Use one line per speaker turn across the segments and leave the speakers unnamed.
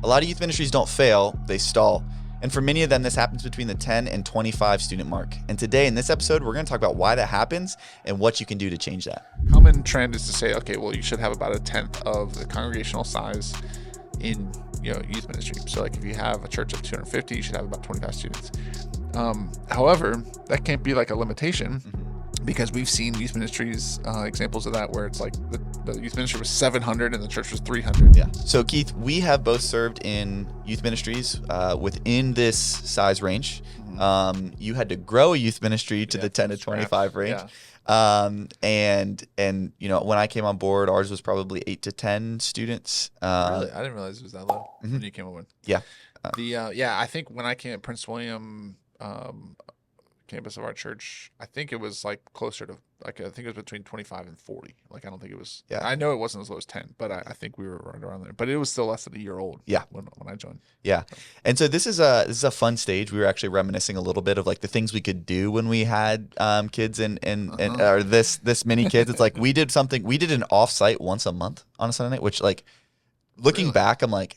A lot of youth ministries don't fail, they stall. And for many of them, this happens between the 10 and 25 student mark. And today in this episode, we're going to talk about why that happens and what you can do to change that.
Common trend is to say, okay, well, you should have about a tenth of the congregational size in youth ministry. So like if you have a church of 250, you should have about 25 students. However, that can't be like a limitation, because we've seen youth ministries, examples of that, where it's like the youth ministry was 700 and the church was 300.
Yeah. So Keith, we have both served in youth ministries within this size range. You had to grow a youth ministry to the 10 to 25 range. And when I came on board, ours was probably 8 to 10 students.
Really? I didn't realize it was that low when you came over.
Yeah.
I think when I came at Prince William campus of our church, I think it was like closer to I think it was between 25 and 40. Like I don't think it was. Yeah. I know it wasn't as low as 10, but I think we were right around there. But it was still less than a year old.
Yeah.
When I joined.
Yeah. And so this is a fun stage. We were actually reminiscing a little bit of like the things we could do when we had kids and or this many kids. It's like we did an offsite once a month on a Sunday night, which like looking back, I'm like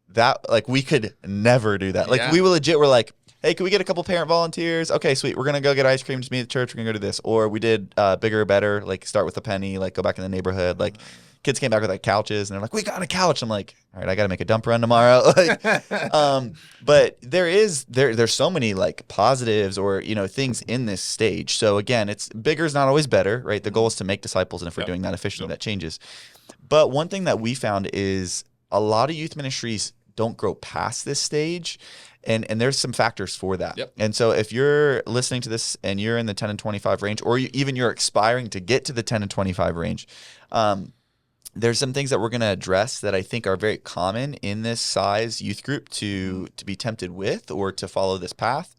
that like we could never do that. Like we were legit were like, hey, can we get a couple parent volunteers? Okay, sweet. We're going to go get ice cream, just meet at church. We're going to go do this. Or we did bigger or better, like start with a penny, like go back in the neighborhood. Like kids came back with like couches and they're like, we got a couch. I'm like, all right, I got to make a dump run tomorrow. But there's so many like positives or, things in this stage. So again, it's bigger is not always better, right? The goal is to make disciples. And if we're doing that efficiently, that changes. But one thing that we found is a lot of youth ministries don't grow past this stage. And there's some factors for that. Yep. And so if you're listening to this and you're in the 10 and 25 range, or even you're aspiring to get to the 10 and 25 range, there's some things that we're going to address that I think are very common in this size youth group to be tempted with or to follow this path.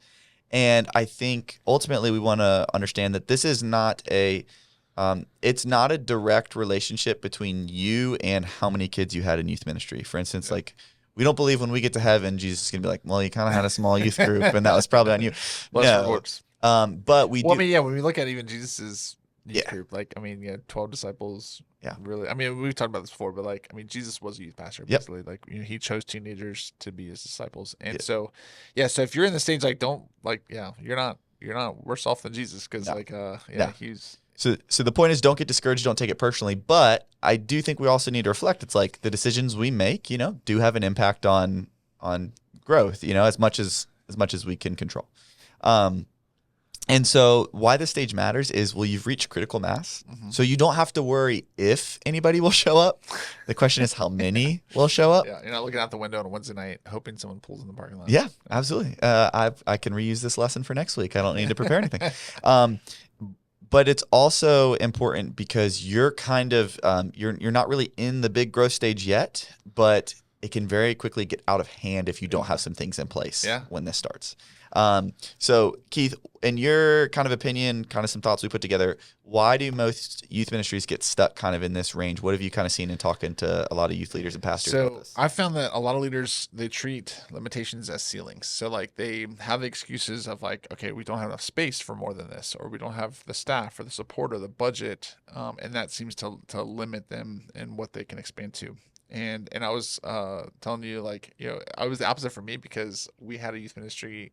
And I think ultimately we want to understand that this is not it's not a direct relationship between you and how many kids you had in youth ministry. For instance, like, we don't believe when we get to heaven, Jesus is going to be like, well, you kind of had a small youth group, and that was probably on you. But we do.
I mean, when we look at even Jesus's youth group, 12 disciples. Yeah. Really. I mean, we've talked about this before, but Jesus was a youth pastor, basically. Yep. He chose teenagers to be his disciples. And so if you're in the stage, you're not worse off than Jesus, because he's.
So the point is, don't get discouraged, don't take it personally. But I do think we also need to reflect. It's like the decisions we make, do have an impact on growth, as much as we can control. And so why this stage matters is, you've reached critical mass. So you don't have to worry if anybody will show up. The question is how many will show up.
Yeah, you're not looking out the window on a Wednesday night hoping someone pulls in the parking lot.
Yeah, absolutely. I can reuse this lesson for next week. I don't need to prepare anything. But it's also important because you're kind of you're not really in the big growth stage yet, but it can very quickly get out of hand if you don't have some things in place when this starts. So Keith, in your kind of opinion, kind of some thoughts we put together, why do most youth ministries get stuck kind of in this range? What have you kind of seen in talking to a lot of youth leaders and pastors about this?
I found that a lot of leaders, they treat limitations as ceilings. So they have the excuses of okay, we don't have enough space for more than this, or we don't have the staff or the support or the budget. And that seems to limit them in what they can expand to. And I was telling you, I was the opposite for me, because we had a youth ministry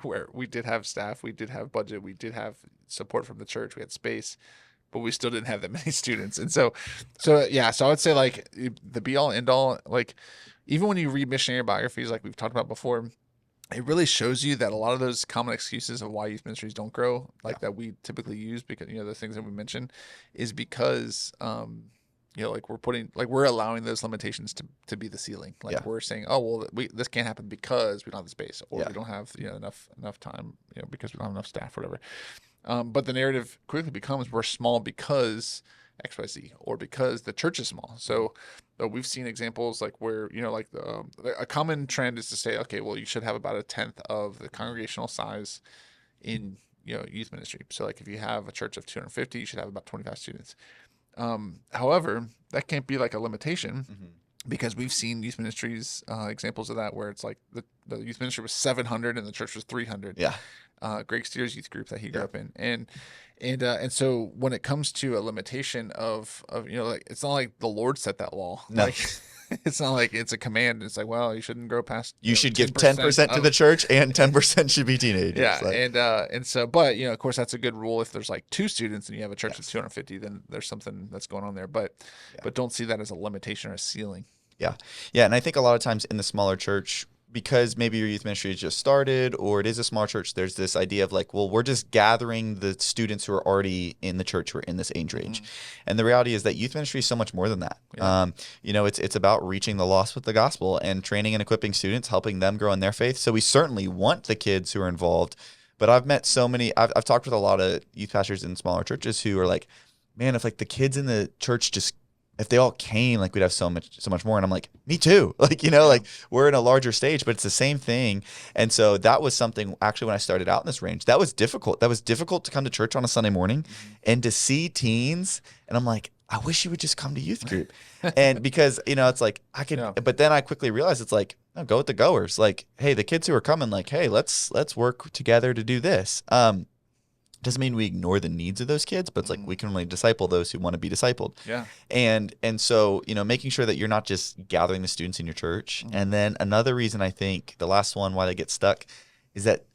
where we did have staff, we did have budget, we did have support from the church, we had space, but we still didn't have that many students. And so I would say the be all end all, even when you read missionary biographies, like we've talked about before, it really shows you that a lot of those common excuses of why youth ministries don't grow, that we typically use, because the things that we mentioned, is because we're allowing those limitations to be the ceiling. We're saying, oh, well, this can't happen because we don't have the space, or we don't have enough time, because we don't have enough staff, or whatever. But the narrative quickly becomes, we're small because XYZ, or because the church is small. So we've seen examples where a common trend is to say, okay, well, you should have about a tenth of the congregational size in youth ministry. So if you have a church of 250, you should have about 25 students. However, that can't be a limitation, because we've seen youth ministries, examples of that, where it's the youth ministry was 700 and the church was 300.
Yeah.
Greg Steer's youth group that he grew up in. And so when it comes to a limitation of it's not like the Lord set that law.
No.
It's not like it's a command. It's like, well, you shouldn't grow past,
You should give
10%
10% to the church and 10% should be teenagers.
yeah,
Like,
and so, but of course, that's a good rule. If there's like 2 students and you have a church of
yes.
250, then there's something that's going on there. But
Yeah.
but don't see that as a limitation or a ceiling.
Yeah. Yeah. And I think a lot of times in the smaller church, because maybe your youth ministry has just started or it is a small church, there's this idea of like, well, we're just gathering the students who are already in the church who are in this age range. And the reality is that youth ministry is so much more than that.
Yeah.
It's about reaching the lost with the gospel and training and equipping students, helping them grow in their faith. So we certainly want the kids who are involved. But I've met so many, I've talked with a lot of youth pastors in smaller churches who are like, man, if like the kids in the church just, if they all came, like we'd have so much more. And I'm like, me too. Like, like we're in a larger stage, but it's the same thing. And so that was something actually when I started out in this range, that was difficult. That was difficult to come to church on a Sunday morning and to see teens. And I'm like, I wish you would just come to youth group. And because, it's like I could, but then I quickly realized it's like, no, go with the goers. Like, hey, the kids who are coming, like, hey, let's work together to do this. Doesn't mean we ignore the needs of those kids, but it's like we can only disciple those who want to be discipled.
Yeah.
And so, making sure that you're not just gathering the students in your church. And then another reason I think the last one why they get stuck is that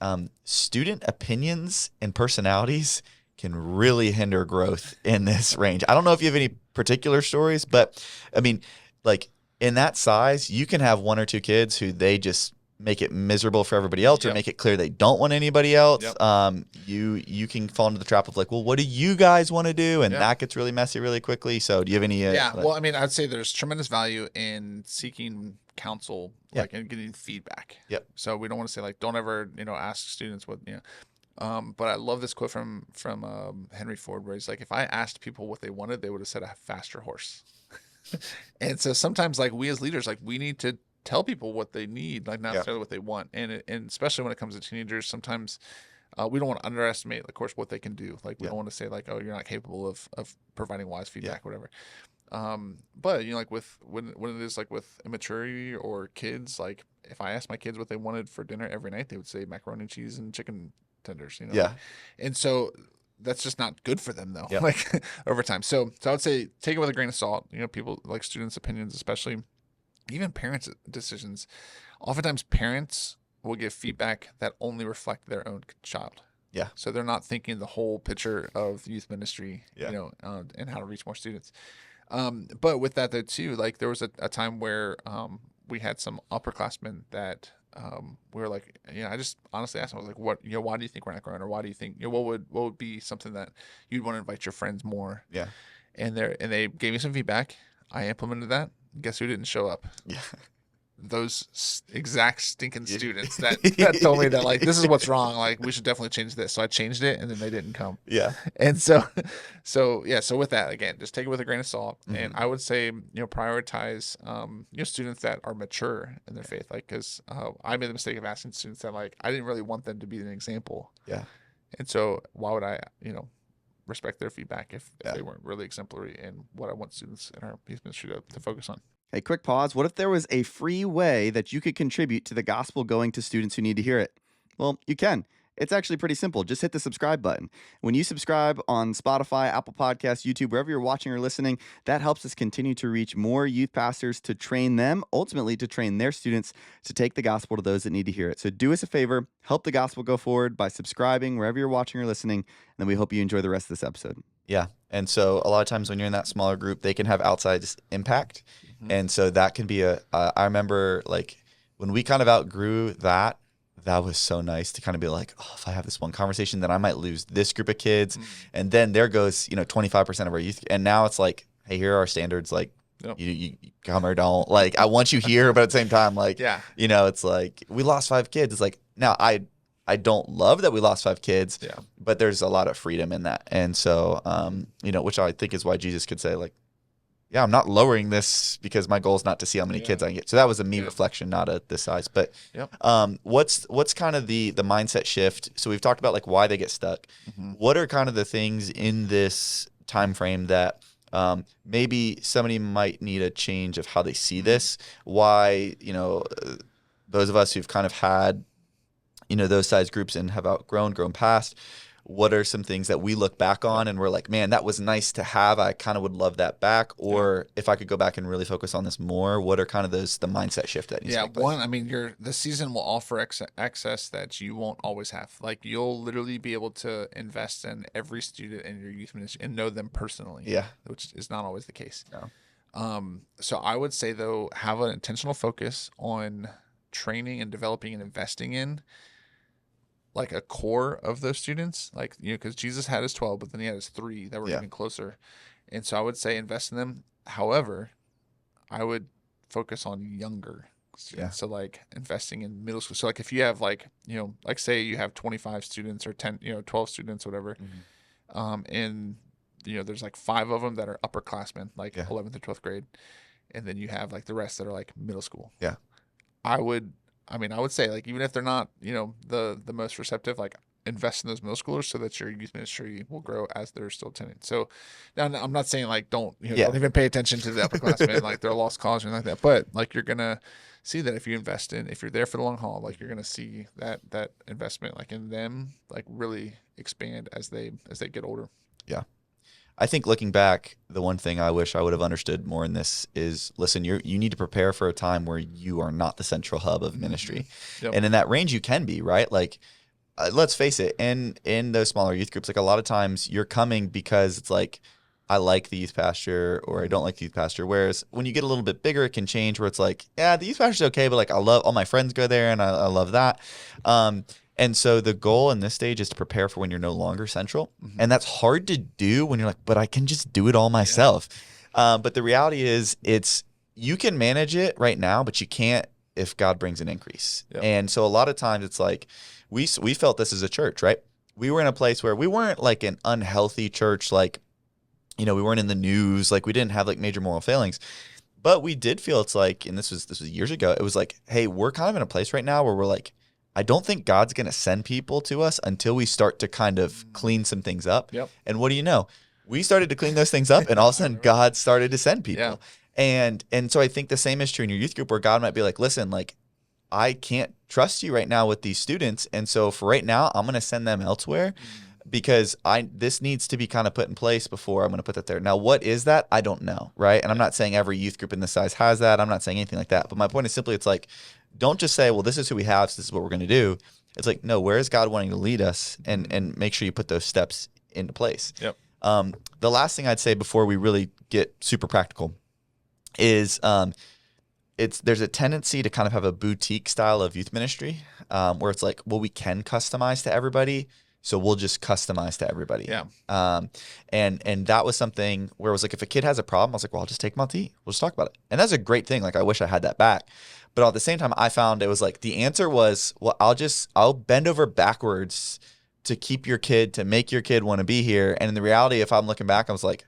student opinions and personalities can really hinder growth in this range. I don't know if you have any particular stories, but I mean, like in that size, you can have 1 or 2 kids who they just make it miserable for everybody else or make it clear they don't want anybody else. You can fall into the trap of like, well, what do you guys want to do? And that gets really messy really quickly. So do you have any?
Well, I mean, I'd say there's tremendous value in seeking counsel, like and getting feedback.
Yep.
So we don't want to say like, don't ever, ask students what, but I love this quote from Henry Ford, where he's like, if I asked people what they wanted, they would have said a faster horse. And so sometimes like we as leaders, like we need to tell people what they need, like not necessarily what they want. And especially when it comes to teenagers, sometimes we don't want to underestimate, of course, what they can do. Like we don't want to say like, oh, you're not capable of providing wise feedback, whatever. But like when it is like with immaturity or kids, like if I asked my kids what they wanted for dinner every night, they would say macaroni and cheese and chicken tenders, and so that's just not good for them though, like over time. So I would say take it with a grain of salt. People like students' opinions, especially even parents' decisions. Oftentimes parents will give feedback that only reflect their own child.
Yeah.
So they're not thinking the whole picture of youth ministry, and how to reach more students. But with that though too, like there was a time where we had some upperclassmen that we were like, I just honestly asked them, I was like, what, why do you think we're not growing? Or why do you think, what would be something that you'd want to invite your friends more?
Yeah.
And they gave me some feedback. I implemented that. Guess who didn't show up?
Yeah.
Those exact stinking students that told me that like, this is what's wrong. Like we should definitely change this. So I changed it and then they didn't come.
Yeah.
And so with that, again, just take it with a grain of salt. And I would say, prioritize, students that are mature in their faith. Like, cause I made the mistake of asking students that like, I didn't really want them to be an example.
Yeah.
And so why would I, respect their feedback if they weren't really exemplary in what I want students in our youth ministry to focus on?
Hey, quick pause. What if there was a free way that you could contribute to the gospel going to students who need to hear it? Well, you can. It's actually pretty simple. Just hit the subscribe button. When you subscribe on Spotify, Apple Podcasts, YouTube, wherever you're watching or listening, that helps us continue to reach more youth pastors to train them, ultimately to train their students to take the gospel to those that need to hear it. So do us a favor, help the gospel go forward by subscribing wherever you're watching or listening, and then we hope you enjoy the rest of this episode.
Yeah. And so a lot of times when you're in that smaller group, they can have outsized impact. And so that can be I remember like when we kind of outgrew that was so nice to kind of be like, oh, if I have this one conversation, then I might lose this group of kids. And then there goes, 25% of our youth. And now it's like, hey, here are our standards. Like you come or don't. Like, I want you here, but at the same time, like, it's like we lost 5 kids. It's like, now I don't love that we lost 5 kids, but there's a lot of freedom in that. And so, which I think is why Jesus could say like, yeah, I'm not lowering this because my goal is not to see how many kids I can get. So that was a me reflection, not a this size. But what's kind of the mindset shift? So we've talked about like why they get stuck. What are kind of the things in this time frame that maybe somebody might need a change of how they see this? Why, those of us who've kind of had, those size groups and have grown past, what are some things that we look back on and we're like, man, that was nice to have. I kind of would love that back. Or if I could go back and really focus on this more, what are kind of the mindset shift that needs to take place?
One, I mean, the season will offer access that you won't always have. Like you'll literally be able to invest in every student in your youth ministry and know them personally.
Yeah.
Which is not always the case.
No.
So I would say though, have an intentional focus on training and developing and investing in like a core of those students, like, because Jesus had his 12, but then he had his 3 that were getting closer. And so I would say invest in them. However, I would focus on younger students. So like investing in middle school. So like if you have like, like say you have 25 students or 10, 12 students, whatever. And there's like 5 of them that are upperclassmen, like 11th or 12th grade. And then you have like the rest that are like middle school.
Yeah.
I would say like, even if they're not, the most receptive, like invest in those middle schoolers so that your youth ministry will grow as they're still attending. So now I'm not saying like, don't even pay attention to the upperclassmen, like they're lost cause or anything like that. But like, you're going to see that if you invest if you're there for the long haul, like you're going to see that investment, like in them, like really expand as they get older.
Yeah. I think looking back, the one thing I wish I would have understood more in this is, listen, you need to prepare for a time where you are not the central hub of ministry. And in that range, you can be, right? Like, let's face it, in those smaller youth groups, like a lot of times you're coming because it's like, I like the youth pastor or I don't like the youth pastor. Whereas when you get a little bit bigger, it can change where it's like, yeah, the youth pastor's okay, but like I love all my friends go there and I love that. And so the goal in this stage is to prepare for when you're no longer central. And that's hard to do when you're like, but I can just do it all myself. But the reality is you can manage it right now, but you can't if God brings an increase. And so a lot of times it's like, we felt this as a church, right? We were in a place where we weren't like an unhealthy church, like, we weren't in the news, like we didn't have like major moral failings. But we did feel it's like, and this was years ago, it was like, hey, we're kind of in a place right now where we're like, I don't think God's going to send people to us until we start to kind of clean some things up. And what do you know? We started to clean those things up, and all of a sudden God started to send people. And so I think the same is true in your youth group, where God might be like, listen, like, I can't trust you right now with these students. And so for right now, I'm going to send them elsewhere because this needs to be kind of put in place before I'm going to put that there. Now, what is that? I don't know, right? And I'm not saying every youth group in this size has that. I'm not saying anything like that. But my point is simply, it's like, don't just say, well, this is who we have, so this is what we're going to do. It's like, no, where is God wanting to lead us? And make sure you put those steps into place. The last thing I'd say before we really get super practical is there's a tendency to kind of have a boutique style of youth ministry where it's like, well, we can customize to everybody, so we'll just customize to everybody. And that was something where it was like, if a kid has a problem, I was like, well, I'll just take them out to eat. We'll just talk about it. And that's a great thing. Like, I wish I had that back. But at the same time, I found it was like, the answer was, well, I'll bend over backwards to keep your kid, to make your kid want to be here. And in the reality, if I'm looking back, I was like,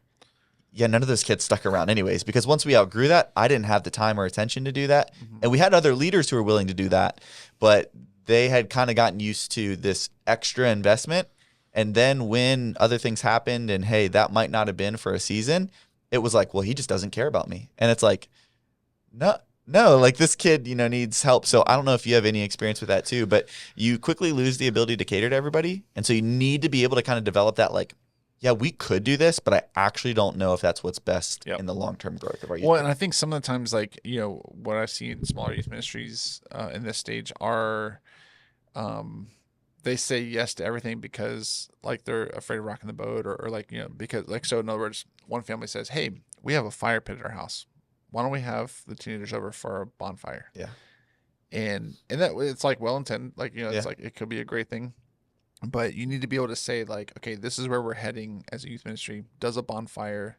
yeah, none of those kids stuck around anyways, because once we outgrew that, I didn't have the time or attention to do that. And we had other leaders who were willing to do that, but they had kind of gotten used to this extra investment. And then when other things happened and, hey, that might not have been for a season, it was like, well, he just doesn't care about me. And it's like, no, like this kid, needs help. So I don't know if you have any experience with that too, but you quickly lose the ability to cater to everybody. And so you need to be able to kind of develop that, like, yeah, we could do this, but I actually don't know if that's what's best in the long-term growth of our youth.
Well, and I think some of the times, like, what I see in smaller youth ministries in this stage are, they say yes to everything because, like, they're afraid of rocking the boat or like, because, like, so in other words, one family says, hey, we have a fire pit at our house. Why don't we have the teenagers over for a bonfire? And that it's like well-intended, like, it's like, it could be a great thing. But you need to be able to say, like, okay, this is where we're heading as a youth ministry. Does a bonfire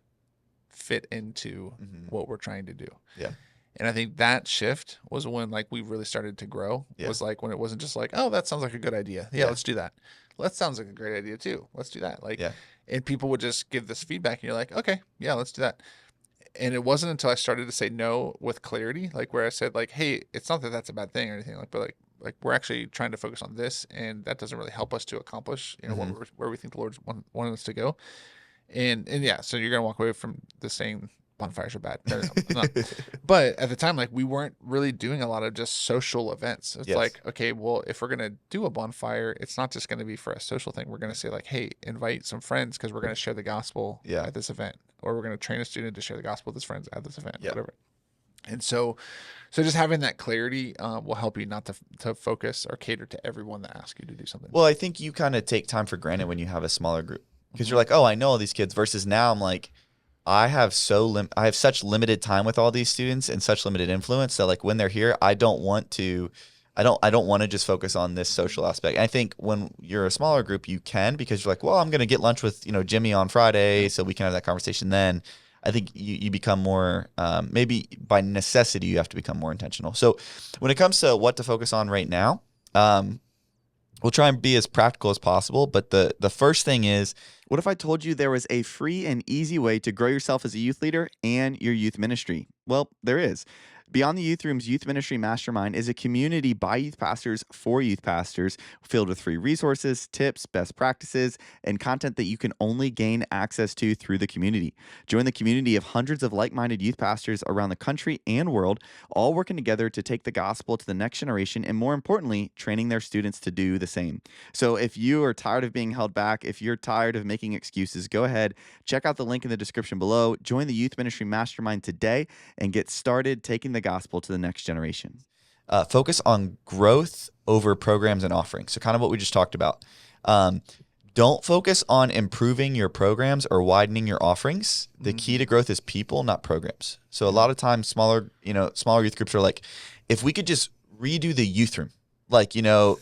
fit into what we're trying to do? And I think that shift was when, like, we really started to grow. It was like when it wasn't just like, oh, that sounds like a good idea. Let's do that. Well, that sounds like a great idea too. Let's do that. Like, and people would just give this feedback, and you're like, okay, yeah, let's do that. And it wasn't until I started to say no with clarity, like where I said, like, hey, it's not that that's a bad thing or anything, like, but like we're actually trying to focus on this, and that doesn't really help us to accomplish, where we think the Lord's wanted us to go. And yeah, so you're gonna walk away from this saying bonfires are bad. No, no, no, I'm not. But at the time, like we weren't really doing a lot of just social events. It's
Yes.
like, okay, well, if we're going to do a bonfire, it's not just going to be for a social thing. We're going to say like, hey, invite some friends because we're going to share the gospel
Yeah.
at this event, or we're going to train a student to share the gospel with his friends at this event,
Yep.
whatever. And so just having that clarity will help you not to focus or cater to everyone that asks you to do something.
Well, I think you kind of take time for granted when you have a smaller group because
Mhm.
you're like, oh, I know all these kids. Versus now, I'm like, I have such limited time with all these students and such limited influence that like when they're here, I don't want to just focus on this social aspect. And I think when you're a smaller group, you can because you're like, well, I'm going to get lunch with Jimmy on Friday, so we can have that conversation then. I think you become more, maybe by necessity, you have to become more intentional. So when it comes to what to focus on right now, we'll try and be as practical as possible. But the first thing is,
What if I told you there was a free and easy way to grow yourself as a youth leader and your youth ministry? Well, there is. Beyond the Youth Room's Youth Ministry Mastermind is a community by youth pastors for youth pastors filled with free resources, tips, best practices, and content that you can only gain access to through the community. Join the community of hundreds of like-minded youth pastors around the country and world, all working together to take the gospel to the next generation and, more importantly, training their students to do the same. So if you are tired of being held back, if you're tired of making excuses, go ahead, check out the link in the description below, join the Youth Ministry Mastermind today, and get started taking the gospel to the next generation.
focus on growth over programs and offerings. So kind of what we just talked about. Don't focus on improving your programs or widening your offerings. The key to growth is people, not programs. So a lot of times smaller youth groups are like, if we could just redo the youth room, like,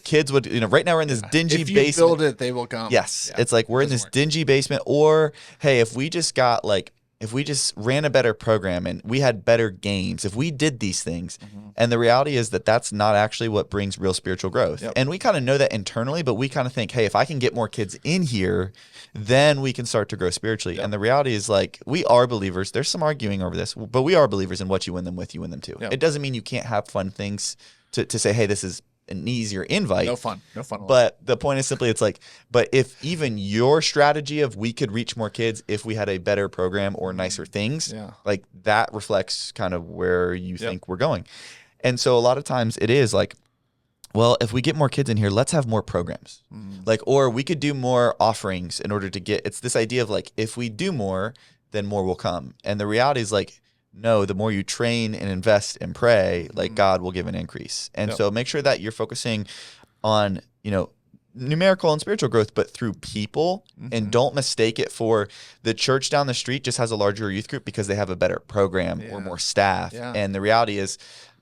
kids would, right now we're in this dingy
if you
basement.
build it, they will come.
Yes.
Yeah.
It's like we're in this
Doesn't work.
dingy basement. Or, hey, if we just ran a better program and we had better games, if we did these things, and the reality is that that's not actually what brings real spiritual growth.
Yep.
And we kind of know that internally, but we kind of think, hey, if I can get more kids in here, then we can start to grow spiritually.
Yep.
And the reality is, like, we are believers. There's some arguing over this, but we are believers in what you win them with, you win them too.
Yep.
It doesn't mean you can't have fun things to say, hey, this is an easier invite.
No fun.
But the point is simply, it's like, but if even your strategy of we could reach more kids if we had a better program or nicer things,
Yeah.
like that reflects kind of where you think we're going. And so a lot of times it is like, well, if we get more kids in here, let's have more programs. Like, or we could do more offerings in order to get, it's this idea of like, if we do more, then more will come. And the reality is like, no, the more you train and invest and pray, like God will give an increase. And so make sure that you're focusing on, numerical and spiritual growth, but through people, and don't mistake it for the church down the street just has a larger youth group because they have a better program or more staff.
Yeah.
And the reality is,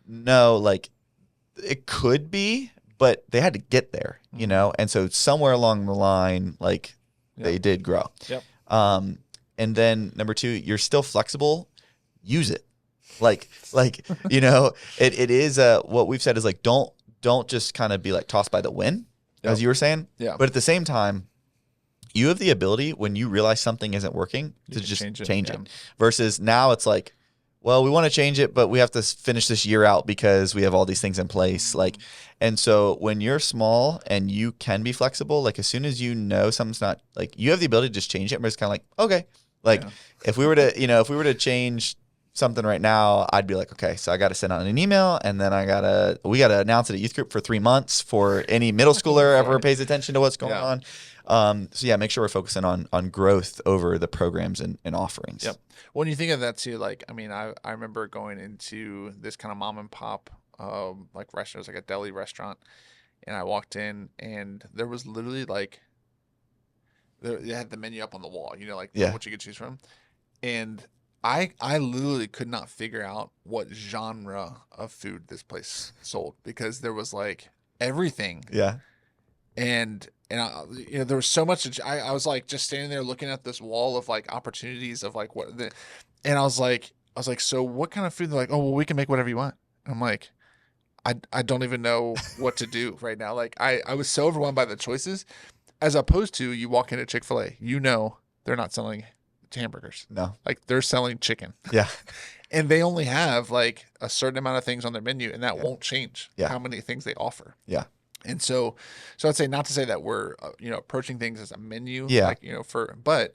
no, like it could be, but they had to get there, And so somewhere along the line, like they did grow.
Yep.
And then number 2, you're still flexible. Use it. Like, it is what we've said is like, don't just kind of be like tossed by the wind, as you were saying.
Yeah.
But at the same time, you have the ability when you realize something isn't working to just change it. Versus now it's like, well, we want to change it, but we have to finish this year out because we have all these things in place. Like, and so when you're small and you can be flexible, like as soon as you know something's not, like, you have the ability to just change it. But it's kind of like, okay, like if we were to change something right now, I'd be like, okay, so I got to send out an email, and then we got to announce it at youth group for 3 months for any middle schooler ever pays attention to what's going on. So make sure we're focusing on growth over the programs and offerings.
Yep. When you think of that too, like, I mean, I remember going into this kind of mom and pop, like restaurant, it was like a deli restaurant, and I walked in and there was literally like, they had the menu up on the wall, like what you could choose from. And I literally could not figure out what genre of food this place sold because there was like everything.
Yeah.
And there was so much. I was like just standing there looking at this wall of like opportunities of like and I was like, so what kind of food? They're like, oh, well, we can make whatever you want. And I'm like, I don't even know what to do right now. Like I was so overwhelmed by the choices, as opposed to you walk into Chick-fil-A, they're not selling hamburgers.
No.
Like they're selling chicken.
Yeah.
And they only have like a certain amount of things on their menu, and that won't change how many things they offer.
Yeah.
And so I'd say, not to say that we're, approaching things as a menu,
Yeah.
like, but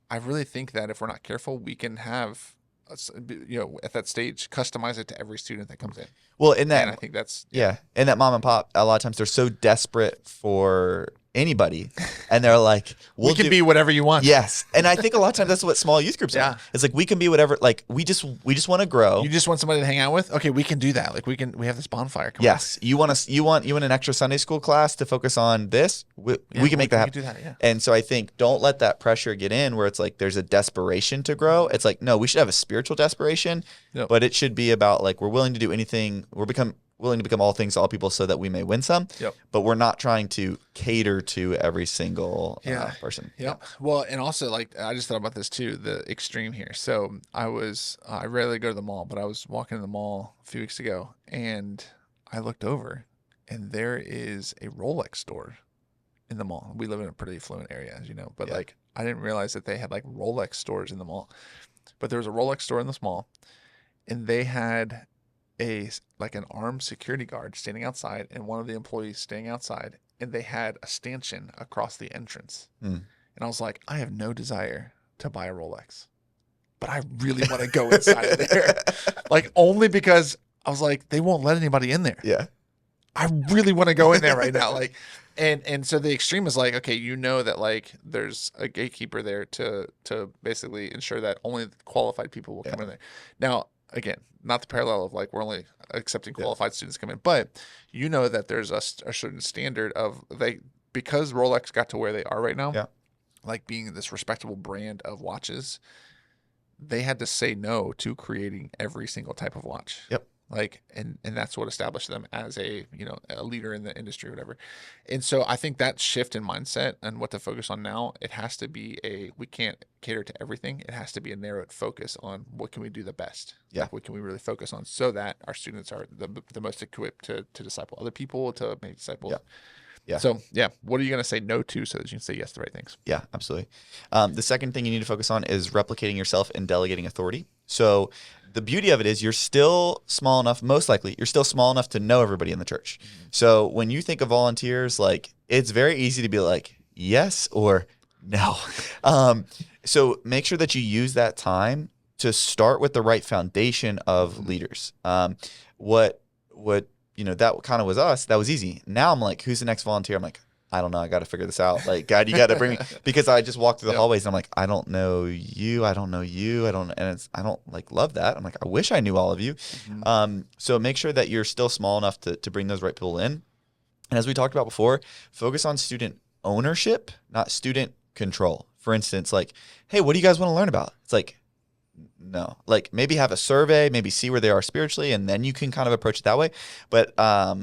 I really think that if we're not careful, we can have at that stage, customize it to every student that comes in.
Well, in that,
And I think that's
yeah, and that mom and pop, a lot of times they're so desperate for anybody, and they're like,
we can be whatever you want.
Yes, and I think a lot of times that's what small youth groups
Yeah.
are. It's like we can be whatever. Like we just want to grow.
You just want somebody to hang out with? Okay, we can do that. Like we have this bonfire. Come
Yes, you want an extra Sunday school class to focus on this. We can make that happen.
We can do that, yeah.
And so I think don't let that pressure get in where it's like there's a desperation to grow. It's like no, we should have a spiritual desperation, but it should be about like we're willing to do anything. Willing to become all things to all people so that we may win some.
Yep.
But we're not trying to cater to every single person.
Yep. Well, and also like I just thought about this too, the extreme here. So I rarely go to the mall, but I was walking in the mall a few weeks ago and I looked over and there is a Rolex store in the mall. We live in a pretty affluent area, as you know, but like I didn't realize that they had like Rolex stores in the mall. But there was a Rolex store in this mall and they had an armed security guard standing outside and one of the employees staying outside, and they had a stanchion across the entrance. And I was like, I have no desire to buy a Rolex, but I really want to go inside of there. Like only because I was like, they won't let anybody in there.
Yeah.
I really want to go in there right now. Like, and so the extreme is like, okay, that like there's a gatekeeper there to basically ensure that only qualified people will come in there. Now, again, not the parallel of like we're only accepting qualified students come in, but that there's a certain standard of because Rolex got to where they are right now, like being this respectable brand of watches, they had to say no to creating every single type of watch.
Yep.
Like, and that's what established them as a leader in the industry or whatever. And so I think that shift in mindset and what to focus on now, it has to be we can't cater to everything. It has to be a narrowed focus on what can we do the best.
Yeah.
Like, what can we really focus on so that our students are the most equipped to disciple other people, to make disciples.
Yeah. Yeah.
So what are you going to say no to so that you can say yes to the right things?
Yeah, absolutely. The second thing you need to focus on is replicating yourself and delegating authority. So the beauty of it is you're still small enough, most likely, you're still small enough to know everybody in the church. Mm-hmm. So when you think of volunteers, like it's very easy to be like, yes or no. So make sure that you use that time to start with the right foundation of leaders. What that kind of was us. That was easy. Now I'm like, who's the next volunteer? I'm like, I don't know. I got to figure this out. Like, God, you got to bring me, because I just walked through the hallways and I'm like, I don't know you. I don't know you. I don't like love that. I'm like, I wish I knew all of you. Mm-hmm. So make sure that you're still small enough to bring those right people in. And as we talked about before, focus on student ownership, not student control. For instance, like, hey, what do you guys want to learn about? It's like, no, like maybe have a survey, maybe see where they are spiritually, and then you can kind of approach it that way. But I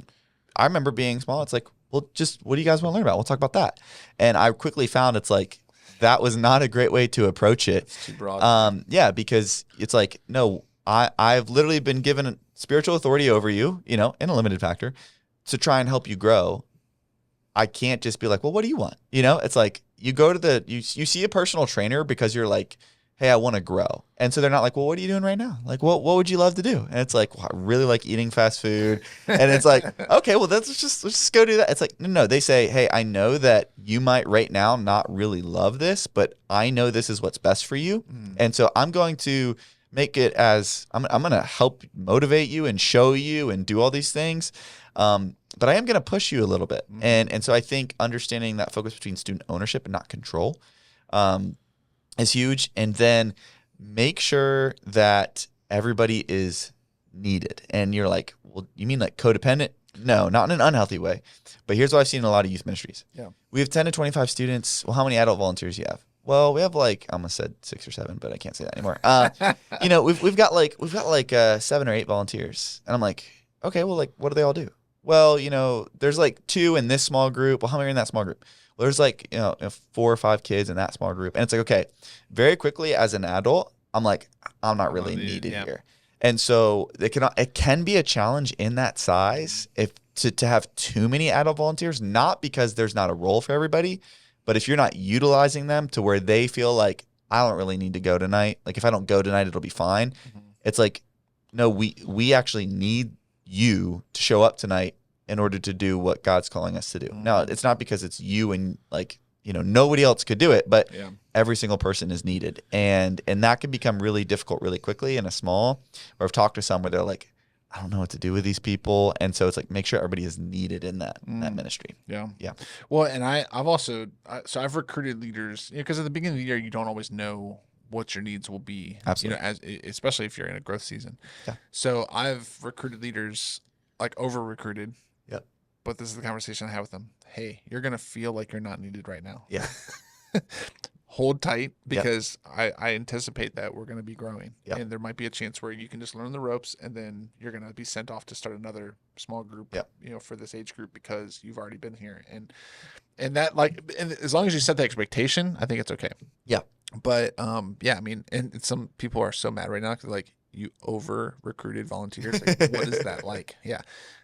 remember being small. It's like, well, just what do you guys want to learn about? We'll talk about that. And I quickly found it's like that was not a great way to approach it.
It's too broad.
Because it's like, no, I've literally been given spiritual authority over you, in a limited factor, to try and help you grow. I can't just be like, well, what do you want? It's like you go to you see a personal trainer because you're like, hey, I want to grow. And so they're not like, well, what are you doing right now? Like, what would you love to do? And it's like, well, I really like eating fast food. And it's like, okay, well, let's just go do that. It's like, no, they say, hey, I know that you might right now not really love this, but I know this is what's best for you. And so I'm going to make it as, I'm going to help motivate you and show you and do all these things. But I am going to push you a little bit. And so I think understanding that focus between student ownership and not control, is huge. And then make sure that everybody is needed. And you're like, well, you mean like codependent? No, not in an unhealthy way. But here's what I've seen in a lot of youth ministries. Yeah. We have 10 to 25 students. Well, how many adult volunteers do you have? Well, we have like, I almost said 6 or 7, but I can't say that anymore. We've got like 7 or 8 volunteers. And I'm like, okay, well, like, what do they all do? Well, there's like 2 in this small group. Well, how many are in that small group? Well, there's like, 4 or 5 kids in that small group. And it's like, okay, very quickly as an adult, I'm like, I'm not really needed here. And so it can be a challenge in that size if to have too many adult volunteers, not because there's not a role for everybody, but if you're not utilizing them to where they feel like, I don't really need to go tonight. Like if I don't go tonight, it'll be fine. Mm-hmm. It's like, no, we actually need you to show up tonight in order to do what God's calling us to do. Now, it's not because it's you and like nobody else could do it, but
Yeah.
every single person is needed. And that can become really difficult really quickly in a small, or I've talked to some where they're like, I don't know what to do with these people. And so it's like, make sure everybody is needed in that ministry.
Yeah.
Yeah.
Well, and I've also, so I've recruited leaders, because at the beginning of the year, you don't always know what your needs will be,
Absolutely.
especially if you're in a growth season.
Yeah.
So I've recruited leaders, like over recruited.
Yep.
But this is the conversation I have with them. Hey, you're going to feel like you're not needed right now.
Yeah.
Hold tight, because I anticipate that we're going to be growing,
Yep.
and there might be a chance where you can just learn the ropes, and then you're going to be sent off to start another small group,
Yep.
for this age group, because you've already been here. And that, like, and as long as you set the expectation, I think it's okay.
Yeah.
But yeah, I mean, and some people are so mad right now because, like, you over recruited volunteers. Like, what is that like? Yeah.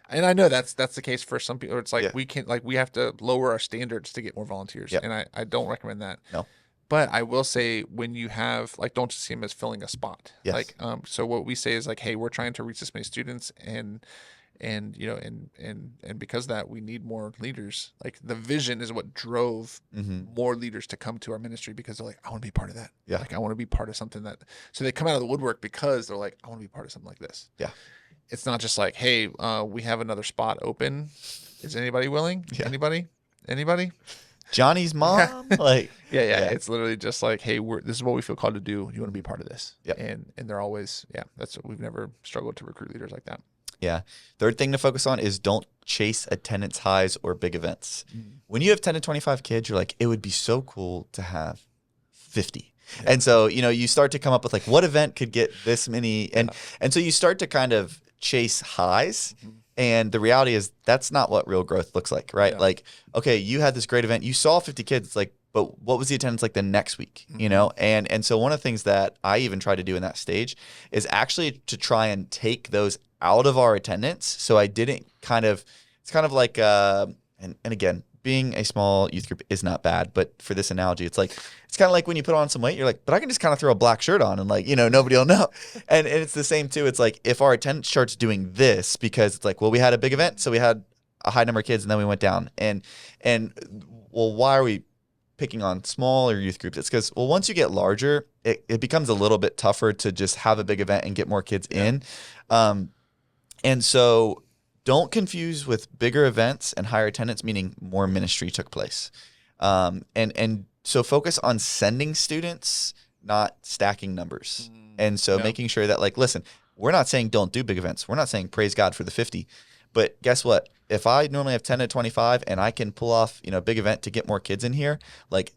And I know that's the case for some people. It's like, we have to lower our standards to get more volunteers.
Yep.
And I don't recommend that.
No.
But I will say, when you have, like, don't just see them as filling a spot.
Yes.
Like, so what we say is, like, hey, we're trying to reach this many students, and because of that, we need more leaders. Like, the vision is what drove more leaders to come to our ministry, because they're like, I want to be part of that.
Yeah.
Like, I want to be part of something that, so they come out of the woodwork because they're like, I want to be part of something like this.
Yeah.
It's not just like, hey, we have another spot open. Is anybody willing?
Yeah.
Anybody?
Johnny's mom? Like,
yeah. It's literally just like, hey, this is what we feel called to do. You want to be part of this?
Yep.
And they're always, that's what we've never struggled to recruit leaders like that.
Yeah. Third thing to focus on is don't chase attendance highs or big events. When you have 10 to 25 kids, you're like, it would be so cool to have 50. Yeah. And so, you start to come up with, like, what event could get this many? And so you start to kind of chase highs. And the reality is that's not what real growth looks like, right? Yeah. Like, okay, you had this great event. You saw 50 kids. It's like, but what was the attendance like the next week, And so one of the things that I even try to do in that stage is actually to try and take those out of our attendance. So I didn't it's kind of like, and again, being a small youth group is not bad, but for this analogy, it's kind of like when you put on some weight, you're like, but I can just kind of throw a black shirt on and, like, nobody will know. And it's the same too. It's like, if our attendance chart's doing this, because it's like, well, we had a big event, so we had a high number of kids and then we went down. And well, why are we picking on smaller youth groups? It's because, well, once you get larger, it becomes a little bit tougher to just have a big event and get more kids in. And so don't confuse with bigger events and higher attendance, meaning more ministry took place. And so focus on sending students, not stacking numbers. And so making sure that, like, listen, we're not saying don't do big events. We're not saying praise God for the 50. But guess what? If I normally have 10 to 25 and I can pull off, a big event to get more kids in here, like,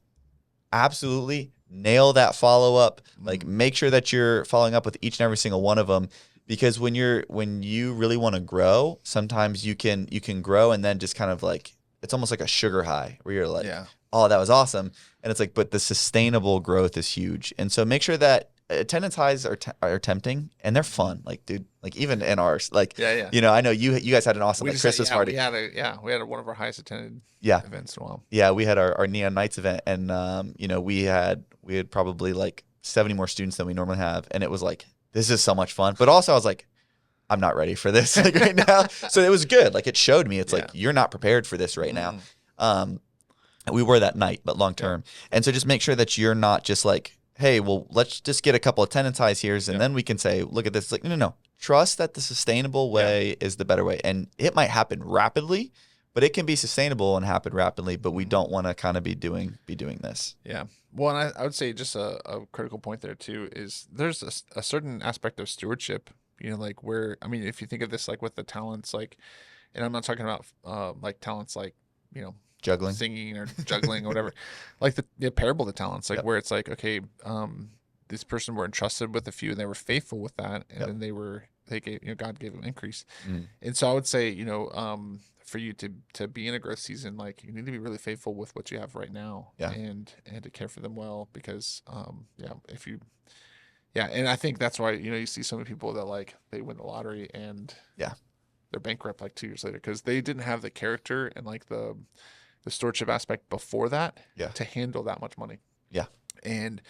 absolutely nail that follow-up. Like, make sure that you're following up with each and every single one of them. Because when you really want to grow, sometimes you can grow and then just kind of, like, it's almost like a sugar high where you're like, oh, that was awesome. And it's like, but the sustainable growth is huge. And so make sure that attendance highs are tempting and they're fun. Like, dude, like, even in ours, like, I know you guys had an awesome Christmas party.
We had one of our highest attended events in a while.
Yeah. We had our Neon Nights event, and, we had probably like 70 more students than we normally have. And it was like, this is so much fun. But also I was like, I'm not ready for this, like, right now. So it was good. Like, it showed me, it's like, you're not prepared for this right now. We were that night, but long term. And so just make sure that you're not just like, hey, well, let's just get a couple of attendance highs here, and then we can say, look at this. It's like, no. Trust that the sustainable way is the better way. And it might happen rapidly, but it can be sustainable and happen rapidly. But we don't want to kind of be doing this.
Yeah. Well, and I would say just a critical point there too is there's a certain aspect of stewardship, like, where, I mean, if you think of this, like, with the talents, like, and I'm not talking about like talents like,
juggling,
singing or juggling or whatever, like the parable of the talents, like, where it's like, okay, this person were entrusted with a few and they were faithful with that, and then God gave them increase. And so I would say, for you to be in a growth season, like, you need to be really faithful with what you have right now, and to care for them well, because and I think that's why, you see so many people that, like, they win the lottery and they're bankrupt like 2 years later, because they didn't have the character and, like, the stewardship aspect before that to handle that much money. And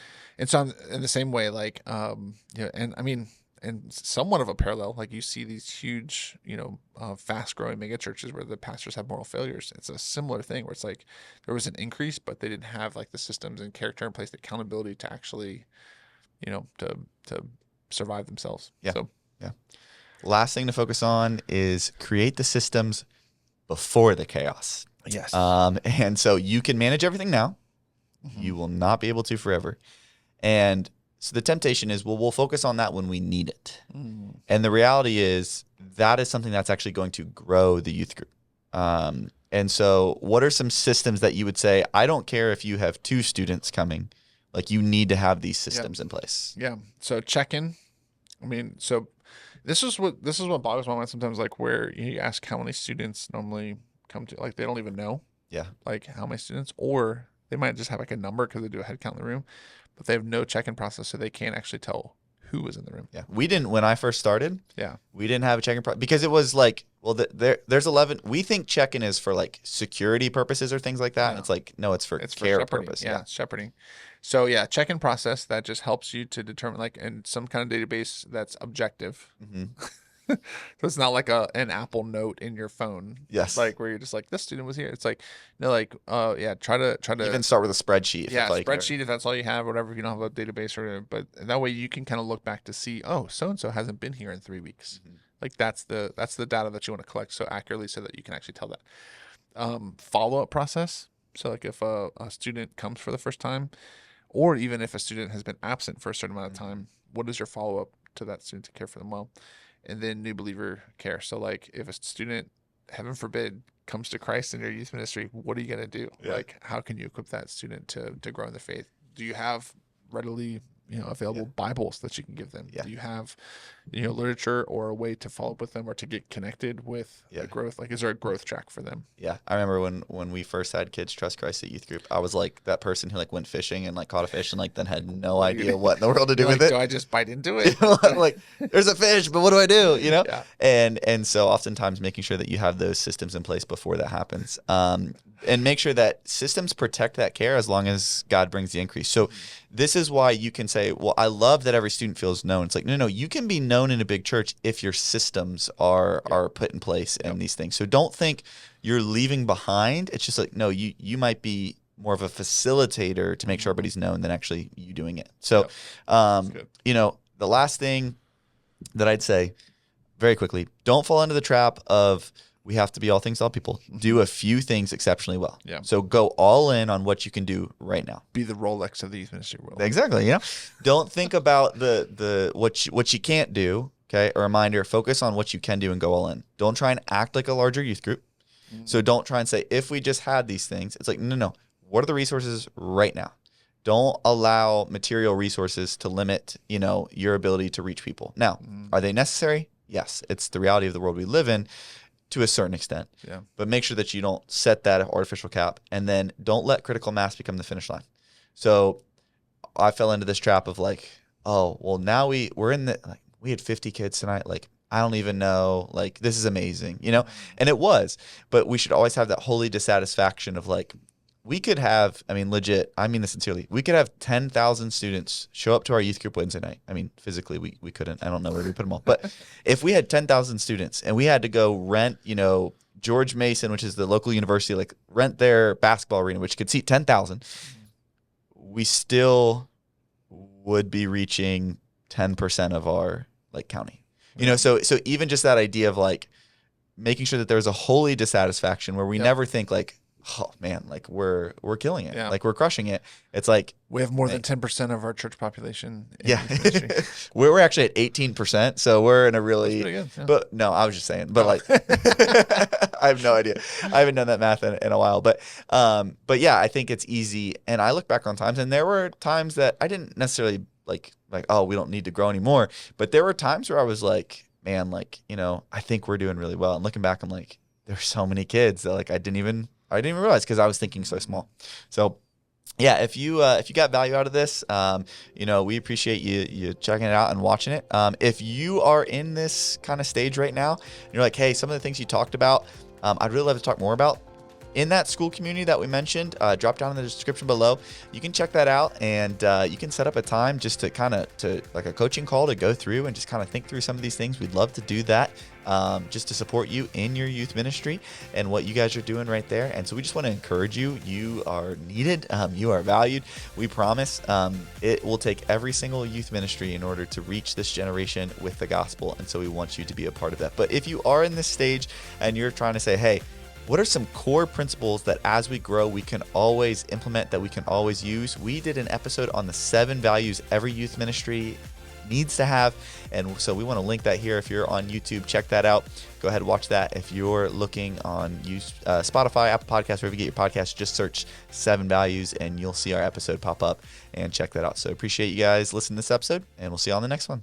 so I'm in the same way, like, and I mean, and somewhat of a parallel. Like you see these huge, fast growing mega churches where the pastors have moral failures. It's a similar thing where it's like there was an increase, but they didn't have like the systems and character in place, the accountability to actually, to survive themselves.
Yeah.
So
Yeah. Last thing to focus on is create the systems before the chaos.
yes.
And so you can manage everything now.
Mhm.
You will not be able to forever. And so the temptation is, well, we'll focus on that when we need it.
Mm.
And the reality is that is something that's actually going to grow the youth group. And so what are some systems that you would say, I don't care if you have 2 students coming, like you need to have these systems in place.
Yeah. So check-in. I mean, so this is what boggles my mind sometimes, like where you ask how many students normally come to, like they don't even know
Yeah.
like how many students, or they might just have like a number because they do a head count in the room, but they have no check-in process, so they can't actually tell who was in the room.
Yeah. We didn't, when I first started,
Yeah.
we didn't have a check-in process because it was like, well, there's 11. We think check-in is for like security purposes or things like that. And
No.
it's like, no, it's for
It's for
care
shepherding.
purpose.
Yeah, it's shepherding. So yeah, check-in process that just helps you to determine, like, in some kind of database that's objective.
Mm-hmm.
So it's not like an Apple Note in your phone.
Yes.
Like where you're just like, this student was here. It's like, like, yeah, try to
Even start with a spreadsheet. If
yeah,
it's like,
spreadsheet if that's all you have, or whatever. If you don't have a database or whatever, but that way you can kind of look back to see, oh, so and so hasn't been here in 3 weeks.
Mhm.
Like that's the data that you want to collect so accurately so that you can actually tell that. Follow-up process. So like if a student comes for the first time, or even if a student has been absent for a certain amount of time, what is your follow-up to that student to care for them well? And then new believer care. So like if a student, heaven forbid, comes to Christ in your youth ministry, what are you going to do?
Yeah.
Like how can you equip that student to grow in the faith? Do you have readily available Bibles that you can give them?
Yeah.
Do you have literature or a way to follow up with them or to get connected with the growth? Like is there a growth track for them?
Yeah. I remember when we first had kids trust Christ at youth group, I was like that person who like went fishing and like caught a fish and like then had no idea what in the world to do
You're
with
like,
it.
do I just bite into it?
I'm like, there's a fish, but what do I do?
Yeah.
And so oftentimes making sure that you have those systems in place before that happens. And make sure that systems protect that care as long as God brings the increase. So this is why you can say, well, I love that every student feels known. It's like, no, you can be known in a big church if your systems are put in place and these things. So don't think you're leaving behind. It's just like, no, you might be more of a facilitator to make sure everybody's known than actually you doing it. So, the last thing that I'd say very quickly, don't fall into the trap of we have to be all things to all people. Do a few things exceptionally well.
Yeah.
So go all in on what you can do right now.
Be the Rolex of the youth ministry world.
Exactly. Don't think about the what you can't do. Okay. A reminder, focus on what you can do and go all in. Don't try and act like a larger youth group. So don't try and say, if we just had these things, it's like, no. What are the resources right now? Don't allow material resources to limit, your ability to reach people. Now, are they necessary? Yes. It's the reality of the world we live in to a certain extent.
Yeah.
But make sure that you don't set that artificial cap, and then don't let critical mass become the finish line. So I fell into this trap of like, oh, well, now we're in we had 50 kids tonight. Like, I don't even know, like, this is amazing, and it was, but we should always have that holy dissatisfaction of like, we could have, legit, I mean this sincerely, we could have 10,000 students show up to our youth group Wednesday night. Physically we couldn't, I don't know where we put them all, but if we had 10,000 students and we had to go rent, George Mason, which is the local university, like rent their basketball arena, which could seat 10,000, we still would be reaching 10% of our like county, so even just that idea of like making sure that there's a holy dissatisfaction where we never think like, oh man, like we're killing it, like we're crushing it. It's like
we have more than 10% of our church population.
We're actually at 18%, so we're in a really.
That's pretty good,
But no, I was just saying. But like, I have no idea. I haven't done that math in a while. But yeah, I think it's easy. And I look back on times, and there were times that I didn't necessarily like oh, we don't need to grow anymore. But there were times where I was like, man, like I think we're doing really well. And looking back, I'm like, there's so many kids that like I didn't even realize because I was thinking so small. So yeah, if you got value out of this, we appreciate you checking it out and watching it. If you are in this kind of stage right now, and you're like, hey, some of the things you talked about, I'd really love to talk more about. in that school community that we mentioned, drop down in the description below. You can check that out, and you can set up a time just to like a coaching call to go through and just kind of think through some of these things. We'd love to do that. Just to support you in your youth ministry and what you guys are doing right there. And so we just want to encourage you. You are needed. You are valued. We promise it will take every single youth ministry in order to reach this generation with the gospel. And so we want you to be a part of that. But if you are in this stage and you're trying to say, hey, what are some core principles that as we grow, we can always implement, that we can always use? We did an episode on the 7 values every youth ministry needs to have, and so we want to link that here. If you're on YouTube, check that out. Go ahead and watch that. If you're looking on Spotify, Apple Podcasts, wherever you get your podcasts, just search 7 values and you'll see our episode pop up, and check that out. So appreciate you guys listening to this episode, and we'll see you on the next one.